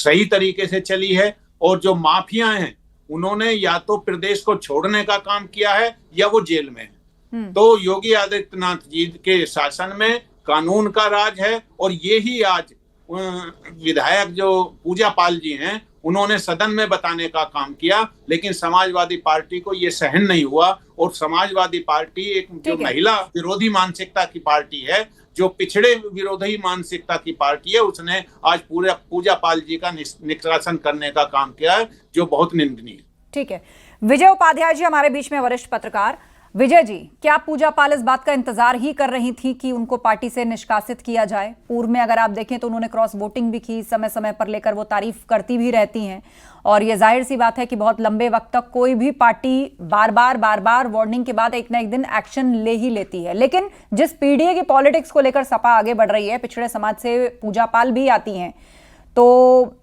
सही तरीके से चली है, और जो माफिया हैं उन्होंने या तो प्रदेश को छोड़ने का काम किया है या वो जेल में है। तो योगी आदित्यनाथ जी के शासन में कानून का राज है, और ये ही आज विधायक जो पूजा पाल जी हैं उन्होंने सदन में बताने का काम किया, लेकिन समाजवादी पार्टी को ये सहन नहीं हुआ। और समाजवादी पार्टी एक जो महिला विरोधी मानसिकता की पार्टी है, जो पिछड़े विरोधी मानसिकता की पार्टी है, उसने आज पूरा पूजा पाल जी का निष्कासन करने का काम किया है, जो बहुत निंदनीय है। ठीक है, विजय उपाध्याय जी हमारे बीच में, वरिष्ठ पत्रकार। विजय जी, क्या पूजा पाल इस बात का इंतजार ही कर रही थी कि उनको पार्टी से निष्कासित किया जाए? पूर्व में अगर आप देखें तो उन्होंने क्रॉस वोटिंग भी की, समय समय पर लेकर वो तारीफ करती भी रहती हैं, और ये जाहिर सी बात है कि बहुत लंबे वक्त तक कोई भी पार्टी बार बार वार्निंग के बाद एक ना एक दिन एक्शन ले ही लेती है। लेकिन जिस पीडीए की पॉलिटिक्स को लेकर सपा आगे बढ़ रही है, पिछड़े समाज से पूजा पाल भी आती हैं, तो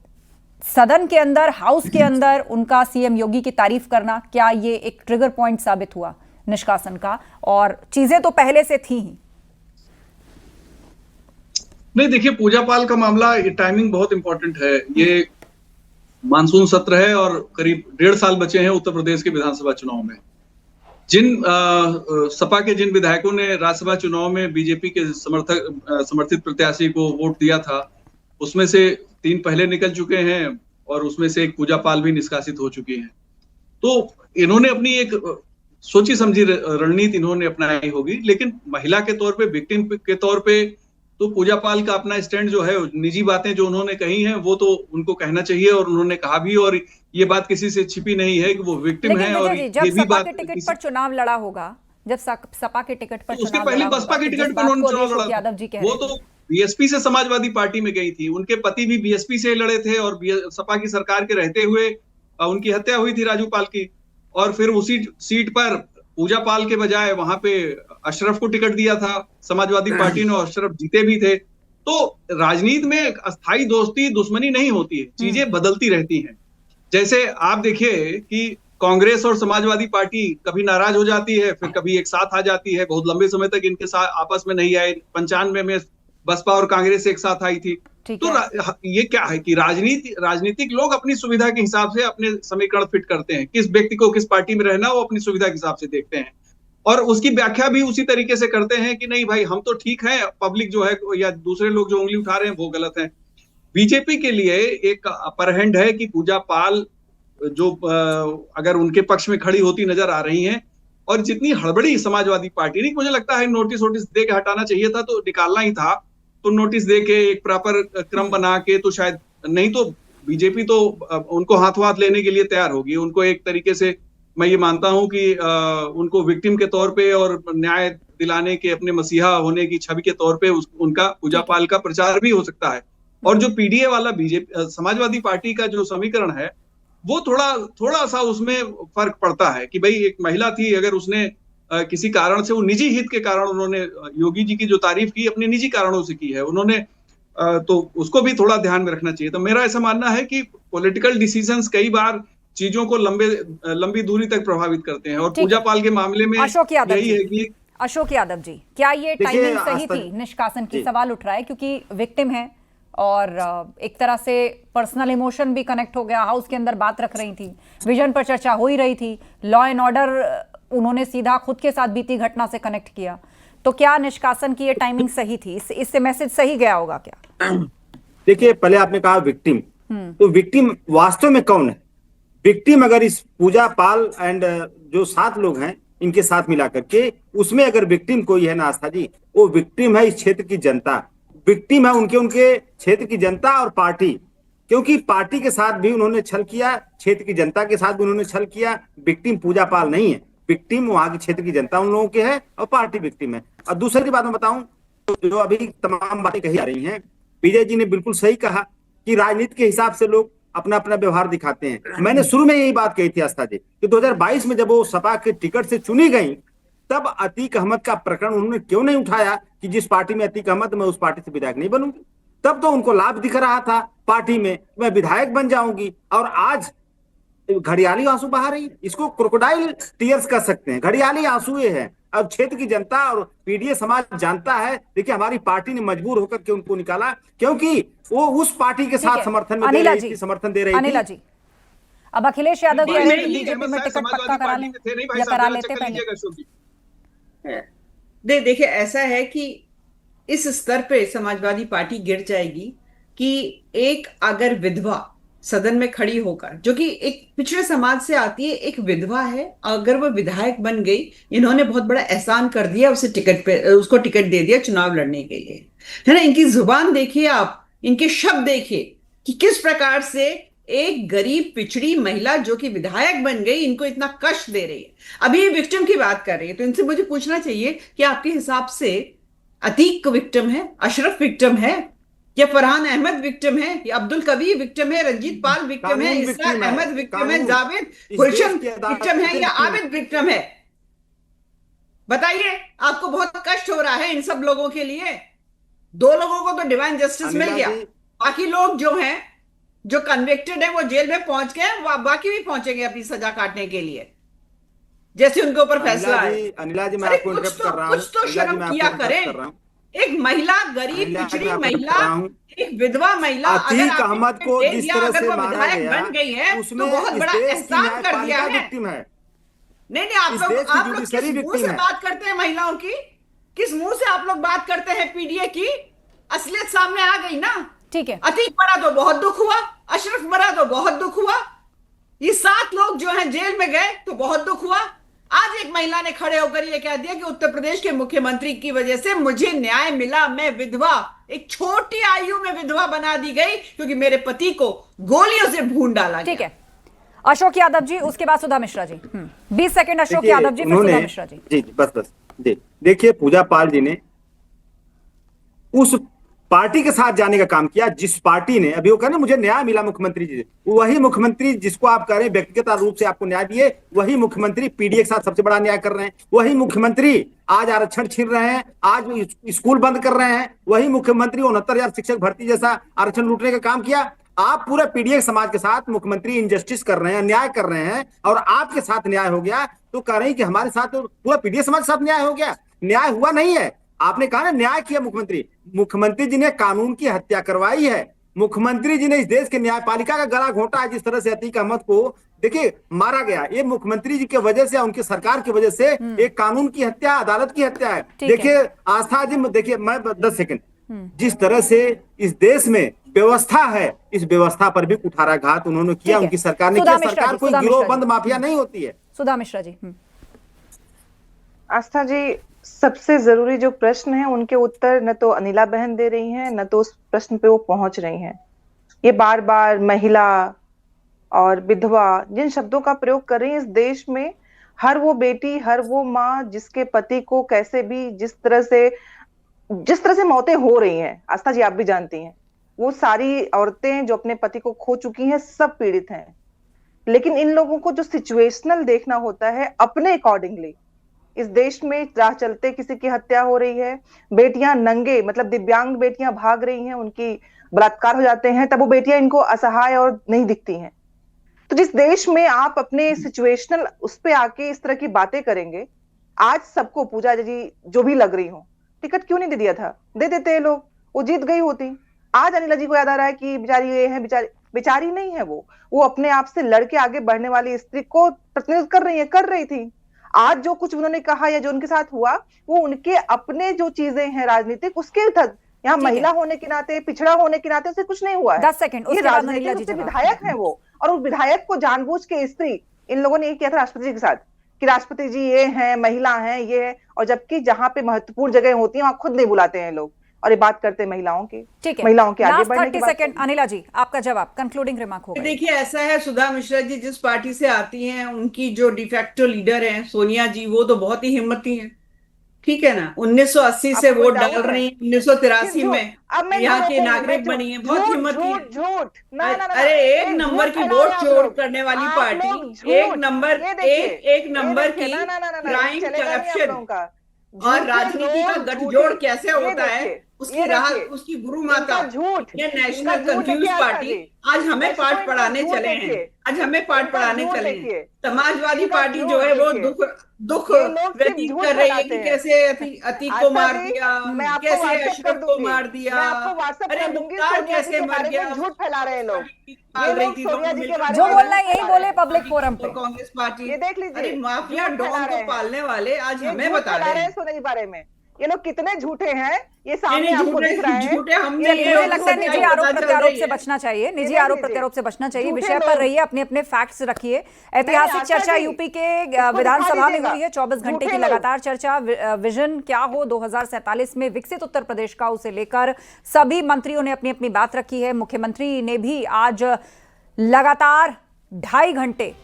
सदन के अंदर, हाउस के अंदर उनका सीएम योगी की तारीफ करना, क्या ये एक ट्रिगर पॉइंट साबित हुआ निष्कासन का? और चीजें तो पहले से थी ही। नहीं, देखिए, पूजा पाल का मामला, ये टाइमिंग बहुत इंपॉर्टेंट है। ये मानसून सत्र है और करीब 1.5 साल बचे हैं उत्तर प्रदेश के विधानसभा चुनाव में। सपा के जिन विधायकों ने राज्यसभा चुनाव में बीजेपी के समर्थित प्रत्याशी को वोट दिया था, उसमें से 3 पहले निकल चुके हैं और उसमें से एक पूजा पाल भी निष्कासित हो चुकी हैं। तो इन्होंने अपनी एक सोची समझी रणनीति इन्होंने अपनाई होगी, लेकिन महिला के तौर पे, विक्टिम के तौर पे, तो पूजा पाल का अपना स्टैंड जो है, निजी बातें जो उन्होंने कही हैं वो तो उनको कहना चाहिए, और उन्होंने कहा भी, और ये बात किसी से छिपी नहीं है कि वो विक्टिम है। और ये भी बात, जब टिकट पर चुनाव लड़ा होगा, जब सपा के टिकट पर, उसके पहले बसपा के टिकट पर उन्होंने चुनाव लड़ा, वो तो बीएसपी से समाजवादी पार्टी में गई थी। उनके पति भी बीएसपी से लड़े थे, और सपा की सरकार के रहते हुए उनकी हत्या हुई थी राजू पाल की, और फिर उसी सीट पर पूजा पाल के बजाय वहां पे अशरफ को टिकट दिया था समाजवादी पार्टी ने, और अशरफ जीते भी थे। तो राजनीति में अस्थायी दोस्ती दुश्मनी नहीं होती है, चीजें बदलती रहती हैं। जैसे आप देखिए कि कांग्रेस और समाजवादी पार्टी कभी नाराज हो जाती है, फिर कभी एक साथ आ जाती है। बहुत लंबे समय तक इनके साथ आपस में नहीं आए। 95 में बसपा और कांग्रेस एक साथ आई थी। तो ये क्या है कि राजनीतिक लोग अपनी सुविधा के हिसाब से अपने समीकरण फिट करते हैं। किस व्यक्ति को किस पार्टी में रहना, वो अपनी सुविधा के हिसाब से देखते हैं, और उसकी व्याख्या भी उसी तरीके से करते हैं कि नहीं भाई, हम तो ठीक हैं, पब्लिक जो है या दूसरे लोग जो उंगली उठा रहे हैं वो गलत है। बीजेपी के लिए एक अपर हैंड है कि पूजा पाल जो अगर उनके पक्ष में खड़ी होती नजर आ रही हैं, और जितनी हड़बड़ी समाजवादी पार्टी ने, मुझे लगता है नोटिस दे के हटाना चाहिए था, तो निकालना ही था। तो नोटिस दे के एक प्रॉपर क्रम बना के, तो शायद, नहीं तो बीजेपी तो उनको हाथों हाथ लेने के लिए तैयार होगी। उनको एक तरीके से मैं ये मानता हूं कि उनको विक्टिम के तौर पे और न्याय दिलाने के, अपने मसीहा होने की छवि के तौर पे उनका पूजा पाल का प्रचार भी हो सकता है। और जो पीडीए वाला बीजेपी समाजवादी पार्टी का जो समीकरण है, वो थोड़ा सा उसमें फर्क पड़ता है कि भाई एक महिला थी, अगर उसने किसी कारण से, वो निजी हित के कारण उन्होंने योगी जी की जो तारीफ की अपने निजी कारणों से की है उन्होंने, तो उसको भी थोड़ा ध्यान में रखना चाहिए। तो मेरा ऐसा मानना है कि पॉलिटिकल डिसीजंस कई बार चीजों को लंबी दूरी तक प्रभावित करते हैं, और पूजा पाल के मामले में यही है कि अशोक यादव जी, क्या ये टाइमिंग सही थी निष्कासन की? सवाल उठ रहा है क्योंकि विक्टिम है और एक तरह से पर्सनल इमोशन भी कनेक्ट हो गया। हाउस के अंदर बात रख रही थी, विजन पर चर्चा हो ही रही थी, लॉ एंड ऑर्डर उन्होंने सीधा खुद के साथ बीती घटना से कनेक्ट किया। तो क्या निष्कासन की ये टाइमिंग सही थी? इससे मैसेज सही गया होगा क्या? देखिए, पहले आपने कहा विक्टिम, तो विक्टिम वास्तव में कौन है? विक्टिम अगर इस पूजा पाल एंड जो 7 लोग हैं इनके साथ मिलाकर के, उसमें अगर विक्टिम कोई है ना आस्था जी, वो विक्टिम है इस क्षेत्र की जनता, विक्टिम है उनके क्षेत्र की जनता और पार्टी। क्योंकि पार्टी के साथ भी उन्होंने छल किया, क्षेत्र की जनता के साथ भी उन्होंने छल किया। विक्टिम पूजा पाल नहीं है, विक्टिम वहां के क्षेत्र की जनता उन लोगों के है, और पार्टी विक्टिम है। और दूसरी बात मैं बताऊं, तो जो अभी तमाम बातें कही जा रही हैं, विजय जी ने बिल्कुल सही कहा कि राजनीति के हिसाब से लोग अपना अपना व्यवहार दिखाते हैं। मैंने शुरू में यही बात कही थी आस्था जी कि 2022 में जब वो सपा के टिकट से चुनी गई, तब अतीक अहमद का प्रकरण उन्होंने क्यों नहीं उठाया कि जिस पार्टी में अतीक अहमद, मैं उस पार्टी से विधायक नहीं बनूंगी। तब तो उनको लाभ दिख रहा था पार्टी में, मैं विधायक बन जाऊंगी। और आज घड़ियाली आंसू बहा रही, इसको क्रोकोडाइल टीयर्स कर सकते हैं, घड़ियाली आंसू ये है। अब क्षेत्र की जनता और पीडीए समाज जानता है, देखिए हमारी पार्टी ने मजबूर होकर के उनको निकाला, क्योंकि वो उस पार्टी के साथ समर्थन में दे रही थी, समर्थन दे रही अनिला थी। जी, अब अखिलेश यादव कह रहे हैं कि बीजेपी में टिकट पक्का करा लें या करा लेते पहले। देखिए ऐसा है कि इस स्तर पे समाजवादी पार्टी गिर जाएगी कि एक अगर विधवा सदन में खड़ी होकर, जो कि एक पिछड़े समाज से आती है, एक विधवा है, अगर वो विधायक बन गई, इन्होंने बहुत बड़ा एहसान कर दिया, उसे उसको टिकट दे दिया चुनाव लड़ने के लिए, है ना। इनकी जुबान देखिए आप, इनके शब्द देखिए कि किस प्रकार से एक गरीब पिछड़ी महिला जो कि विधायक बन गई इनको इतना कष्ट दे रही है। अभी ये विक्टिम की बात कर रही है, तो इनसे मुझे पूछना चाहिए कि आपके हिसाब से अतीक विक्टिम है, अशरफ विक्टिम है, या फरहान अहमद विक्टिम है, या अब्दुल कबीर विक्टिम है, रंजीत पाल विक्टिम है, इसरार अहमद विक्टिम है, जावेद गुलशन विक्टिम है, या आबिद विक्टिम है? बताइए, आपको बहुत कष्ट हो रहा है इन सब लोगों के लिए। 2 लोगों को तो डिवाइन जस्टिस मिल गया, बाकी लोग जो हैं, जो कन्विक्टेड है, वो जेल में पहुंच गए, बाकी भी पहुंचेंगे अपनी सजा काटने के लिए जैसे उनके ऊपर फैसला है। अनिला जी, मैं आपको इंटरप्ट कर रहा हूं, कुछ तो शर्म किया करें। एक महिला, गरीब पिछड़ी महिला, एक विधवा महिला, अतीक अहमद को जिस तरह से मारा गया, बन गई है, तो बहुत बड़ा एहसान कर दिया है। नहीं, आप लोग किस मुंह से बात करते हैं महिलाओं की? किस मुंह से आप लोग बात करते हैं पीडीए की? असलियत सामने आ गई ना। ठीक है, अतीक मरा तो बहुत दुख हुआ, अशरफ मरा तो बहुत दुख हुआ, ये 7 लोग जो हैं जेल में गए तो बहुत दुख हुआ। आज एक महिला ने खड़े होकर ये कह दिया कि उत्तर प्रदेश के मुख्यमंत्री की वजह से मुझे न्याय मिला, मैं विधवा, एक छोटी आयु में विधवा बना दी गई क्योंकि मेरे पति को गोलियों से भून डाला गया। ठीक है, अशोक यादव जी, उसके बाद सुधा मिश्रा जी। 20 सेकंड अशोक यादव जी, फिर सुधा मिश्रा जी। जी बस जी। देखिए, पूजा पाल जी ने उस पार्टी के साथ जाने का काम किया जिस पार्टी ने, अभी वो कह रहे मुझे न्याय मिला मुख्यमंत्री जी, वही मुख्यमंत्री जिसको आप कह रहे हैं व्यक्तिगत रूप से आपको न्याय दिए, वही मुख्यमंत्री पीडीए के साथ सबसे बड़ा न्याय कर रहे हैं। वही मुख्यमंत्री आज आरक्षण छीन रहे हैं, आज स्कूल बंद कर रहे हैं। वही मुख्यमंत्री 69,000 शिक्षक भर्ती जैसा आरक्षण लूटने का काम किया। आप पूरे पीडीए समाज के साथ मुख्यमंत्री इनजस्टिस कर रहे हैं, अन्याय कर रहे हैं, और आपके साथ न्याय हो गया तो कह रहे हैं कि हमारे साथ तो पूरा पीडीए समाज के साथ न्याय हो गया। न्याय हुआ नहीं है। आपने कहा ना न्याय किया मुख्यमंत्री जी ने कानून की हत्या करवाई है। मुख्यमंत्री जी ने इस देश के न्यायपालिका का गला घोंटा है। जिस तरह से अतीक अहमद को देखिए मारा गया, ये मुख्यमंत्री जी की वजह से, उनकी सरकार की वजह से एक कानून की हत्या, अदालत की हत्या है। देखिए आस्था जी, देखिए मैं 10 सेकंड, जिस तरह से इस देश में व्यवस्था है, इस व्यवस्था पर भी कुठाराघात उन्होंने किया, उनकी सरकार ने किया। सरकार कोई गिरोहबंद माफिया नहीं होती है। सुधा मिश्रा जी। आस्था जी, सबसे जरूरी जो प्रश्न है उनके उत्तर न तो अनिला बहन दे रही हैं, न तो उस प्रश्न पे वो पहुंच रही हैं। ये बार बार महिला और विधवा जिन शब्दों का प्रयोग कर रही है इस देश में, हर वो बेटी, हर वो माँ जिसके पति को कैसे भी जिस तरह से मौतें हो रही हैं, आस्था जी आप भी जानती हैं, वो सारी औरतें जो अपने पति को खो चुकी हैं सब पीड़ित हैं। लेकिन इन लोगों को जो सिचुएशनल देखना होता है अपने अकॉर्डिंगली, इस देश में राह चलते किसी की हत्या हो रही है, बेटियां नंगे मतलब दिव्यांग बेटियां भाग रही हैं, उनकी बलात्कार हो जाते हैं, तब वो बेटियां इनको असहाय और नहीं दिखती हैं। तो जिस देश में आप अपने सिचुएशनल उस पे आके इस तरह की बातें करेंगे, आज सबको पूजा जी जो भी लग रही हो, टिकट क्यों नहीं दे दिया था? दे देते हैं लोग, वो जीत गई होती। आज अनिला जी को याद आ रहा है कि बेचारी ये है, बेचारी नहीं है, वो अपने आप से लड़के आगे बढ़ने वाली स्त्री को प्रतिनिधित्व कर रही थी। आज जो कुछ उन्होंने कहा या जो उनके साथ हुआ, वो उनके अपने जो चीजें हैं राजनीतिक, उसके यहाँ महिला होने के नाते, पिछड़ा होने के नाते उसे कुछ नहीं हुआ है। 10 सेकंड, ये राजनीतिक विधायक है वो, और उस विधायक को जानबूझ के स्त्री, इन लोगों ने ये किया था राष्ट्रपति जी के साथ कि राष्ट्रपति जी ये हैं, महिला हैं, ये है, और जबकि जहां पे महत्वपूर्ण जगह होती है वहां खुद नहीं बुलाते हैं लोग, और ये बात करते हैं महिलाओं की। ठीक है, महिलाओं के आगे बढ़ने की। 30 सेकंड अनिला जी, आपका जवाब, कंक्लूडिंग रिमार्क होगा। देखिए ऐसा है, सुधा मिश्रा जी जिस पार्टी से आती हैं, उनकी जो डिफेक्टो लीडर हैं सोनिया जी, वो तो बहुत ही हिम्मती हैं, ठीक है ना। 1980 से वोट डाल रही हैं, 1983 में यहाँ के नागरिक बनी है, बहुत हिम्मती है। अरे एक नंबर की वोट चोर करने वाली पार्टी, एक नंबर की क्राइम, करप्शन और राजनीति का गठजोड़ कैसे होता है, उसकी राह, उसकी गुरु माता, ये नेशनल कंफ्यूज पार्टी आज हमें पाठ पढ़ाने चले हैं, आज हमें पाठ पढ़ाने चले हैं। समाजवादी पार्टी जो है वो दुख व्यतीत कर रही है कि कैसे अतीक को मार दिया, कैसे अशरफ को मार दिया, अरे मुख्तार कैसे मर गया, झूठ फैला रहे हैं लोग। जो बोलना है यही बोले पब्लिक फोरम पे। कांग्रेस पार्टी ये देख लीजिए, अरे माफिया डॉन को पालने वाले आज हमें बता रहे हैं सोने के बारे में। ये लोग कितने झूठे हैं ये सामने आपको दिख रहा है। मुझे लगता है निजी आरोप प्रत्यारोप से बचना चाहिए, निजी आरोप प्रत्यारोप से बचना चाहिए। विषय पर रहिए, अपने अपने फैक्ट्स रखिए। ऐतिहासिक चर्चा यूपी के विधानसभा में हुई है, 24 घंटे की लगातार चर्चा। विजन क्या हो 2047 में विकसित उत्तर प्रदेश का, उसे लेकर सभी मंत्रियों ने अपनी अपनी बात रखी है। मुख्यमंत्री ने भी आज लगातार 2.5 घंटे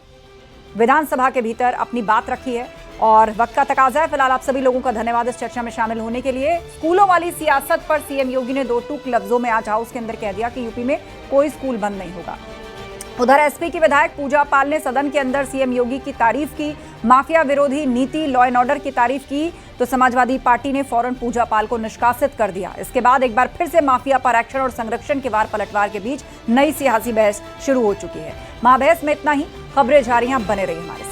विधानसभा के भीतर अपनी बात रखी है और वक्त का तकाजा है। फिलहाल आप सभी लोगों का धन्यवाद इस चर्चा में शामिल होने के लिए। स्कूलों वाली सियासत पर सीएम योगी ने 2 टूक लफ्जों में आज हाउस के अंदर कह दिया कि यूपी में कोई स्कूल बंद नहीं होगा। उधर एसपी की विधायक पूजा पाल ने सदन के अंदर सीएम योगी की तारीफ की, माफिया विरोधी नीति, लॉ एंड ऑर्डर की तारीफ की, तो समाजवादी पार्टी ने फौरन पूजा पाल को निष्कासित कर दिया। इसके बाद एक बार फिर से माफिया पर एक्शन और संरक्षण के वार पलटवार के बीच नई सियासी बहस शुरू हो चुकी है। महाबहस में इतना ही, खबरें जारी हैं, बने रहिए हमारे साथ।